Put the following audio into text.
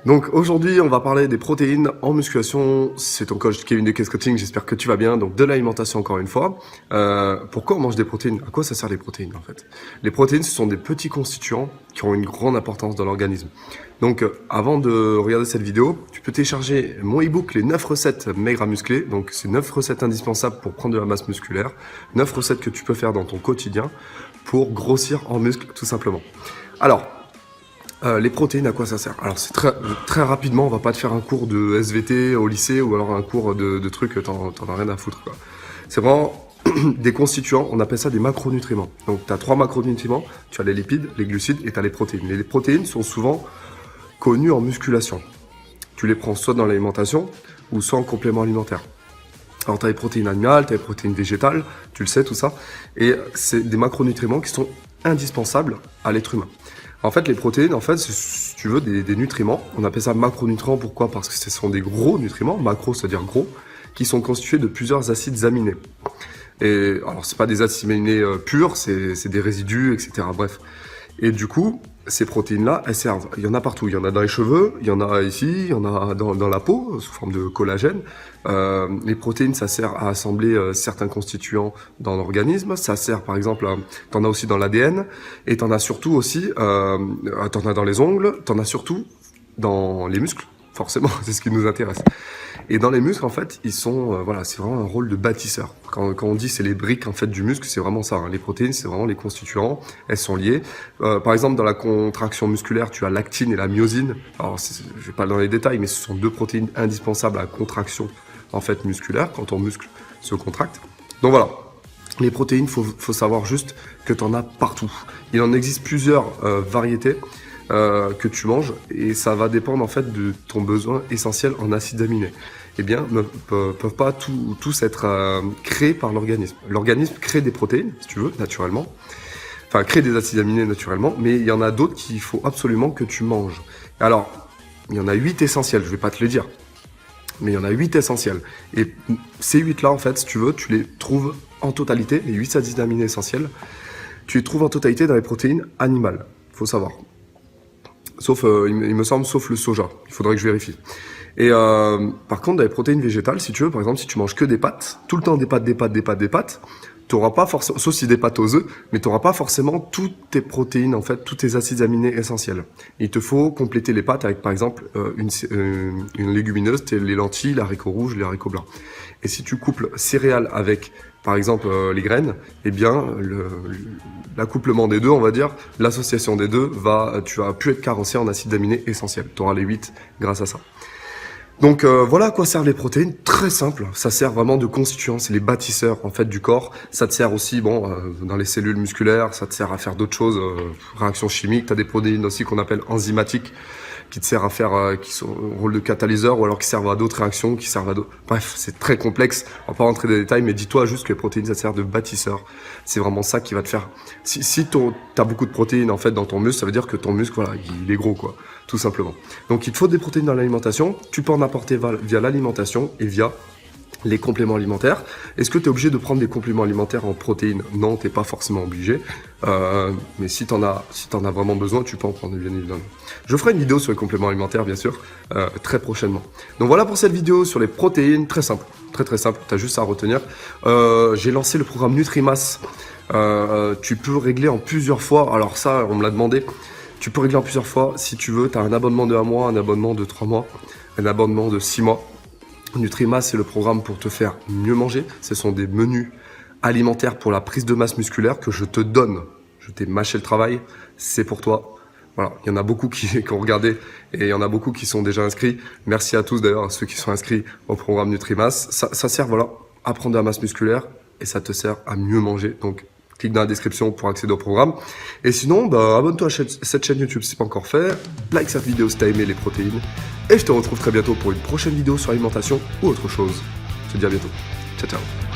Donc aujourd'hui, on va parler des protéines en musculation. C'est ton coach Kevin de Case Coaching, j'espère que tu vas bien. Donc de l'alimentation encore une fois. Pourquoi on mange des protéines? À quoi ça sert les protéines en fait? Les protéines, ce sont des petits constituants qui ont une grande importance dans l'organisme. Donc avant de regarder cette vidéo, tu peux télécharger mon ebook Les 9 recettes maigres à muscler. Donc c'est 9 recettes indispensables pour prendre de la masse musculaire. 9 recettes que tu peux faire dans ton quotidien pour grossir en muscle tout simplement. Alors, les protéines, à quoi ça sert? Alors c'est très rapidement, on va pas te faire un cours de SVT au lycée ou alors un cours de trucs, t'en as rien à foutre quoi. C'est vraiment des constituants, on appelle ça des macronutriments. Donc tu as 3 macronutriments, tu as les lipides, les glucides et tu as les protéines. Et les protéines sont souvent connues en musculation. Tu les prends soit dans l'alimentation ou soit en complément alimentaire. Alors tu as les protéines animales, tu as les protéines végétales, tu le sais tout ça. Et c'est des macronutriments qui sont indispensables à l'être humain. En fait, les protéines, en fait, si tu veux, des nutriments. On appelle ça macronutriments. Pourquoi? Parce que ce sont des gros nutriments, macro, c'est-à-dire gros, qui sont constitués de plusieurs acides aminés. Et alors, c'est pas des acides aminés purs, c'est des résidus, etc. Bref. Et du coup, ces protéines-là, elles servent. Il y en a partout. Il y en a dans les cheveux, il y en a ici, il y en a dans la peau, sous forme de collagène. Les protéines, ça sert à assembler certains constituants dans l'organisme. Ça sert, par exemple, t'en as aussi dans l'ADN. Et t'en as surtout aussi, t'en as dans les ongles, t'en as surtout dans les muscles. Forcément, c'est ce qui nous intéresse. Et dans les muscles, en fait, ils sont, voilà, c'est vraiment un rôle de bâtisseur. Quand on dit c'est les briques en fait du muscle, c'est vraiment ça. Hein. Les protéines, c'est vraiment les constituants. Elles sont liées. Par exemple, dans la contraction musculaire, tu as l'actine et la myosine. Alors, je vais pas aller dans les détails, mais ce sont 2 protéines indispensables à la contraction en fait musculaire quand ton muscle se contracte. Donc voilà. Les protéines, faut savoir juste que tu en as partout. Il en existe plusieurs variétés. Que tu manges et ça va dépendre en fait de ton besoin essentiel en acides aminés. Eh bien, ne peuvent pas tous être créés par l'organisme. L'organisme crée des protéines, si tu veux, naturellement. Enfin, crée des acides aminés naturellement, mais il y en a d'autres qu'il faut absolument que tu manges. Alors, il y en a 8 essentiels, je vais pas te les dire, mais il y en a 8 essentiels. Et ces 8-là, en fait, si tu veux, tu les trouves en totalité, les 8 acides aminés essentiels, tu les trouves en totalité dans les protéines animales, faut savoir. Sauf, il me semble, sauf le soja. Il faudrait que je vérifie. Et par contre, dans les protéines végétales, si tu veux, par exemple, si tu manges que des pâtes, tout le temps des pâtes, t'auras pas forcément, sauf si des pâtes aux œufs, mais t'auras pas forcément toutes tes protéines, en fait, tous tes acides aminés essentiels. Il te faut compléter les pâtes avec, par exemple, une légumineuse, les lentilles, les haricots rouges, les haricots blancs. Et si tu couples céréales avec, par exemple, les graines, eh bien, l'accouplement des deux, on va dire, l'association des deux tu vas plus être carencé en acides aminés essentiels. Tu auras les 8 grâce à ça. Donc voilà à quoi servent les protéines, très simple, ça sert vraiment de constituant, c'est les bâtisseurs en fait du corps, ça te sert aussi dans les cellules musculaires, ça te sert à faire d'autres choses, réactions chimiques, tu as des protéines aussi qu'on appelle enzymatiques, qui te servent à faire, qui sont au rôle de catalyseur ou alors qui servent à d'autres réactions, qui servent à d'autres... Bref, c'est très complexe, on va pas rentrer dans les détails, mais dis-toi juste que les protéines, ça te sert de bâtisseur. C'est vraiment ça qui va te faire... Si t'as beaucoup de protéines en fait dans ton muscle, ça veut dire que ton muscle, voilà, il est gros quoi, tout simplement. Donc il te faut des protéines dans l'alimentation, tu peux en apporter via l'alimentation et via les compléments alimentaires. Est-ce que tu es obligé de prendre des compléments alimentaires en protéines? Non, t'es pas forcément obligé. Mais si t'en as vraiment besoin, tu peux en prendre, bien évidemment. Je ferai une vidéo sur les compléments alimentaires, bien sûr, très prochainement. Donc voilà pour cette vidéo sur les protéines, très simple, très simple. T'as juste à retenir. J'ai lancé le programme Nutrimass. Tu peux régler en plusieurs fois. Alors ça, on me l'a demandé. Tu peux régler en plusieurs fois. Si tu veux, tu as un abonnement de 1 mois, un abonnement de 3 mois, un abonnement de 6 mois. Nutrimass, c'est le programme pour te faire mieux manger. Ce sont des menus alimentaires pour la prise de masse musculaire que je te donne. Je t'ai mâché le travail, c'est pour toi. Voilà, il y en a beaucoup qui ont regardé et il y en a beaucoup qui sont déjà inscrits. Merci à tous d'ailleurs, à ceux qui sont inscrits au programme Nutrimass. Ça sert voilà, à prendre de la masse musculaire et ça te sert à mieux manger. Donc, clique dans la description pour accéder au programme. Et sinon, abonne-toi à cette chaîne YouTube si ce n'est pas encore fait. Like cette vidéo si tu as aimé les protéines. Et je te retrouve très bientôt pour une prochaine vidéo sur l'alimentation ou autre chose. Je te dis à bientôt. Ciao, ciao.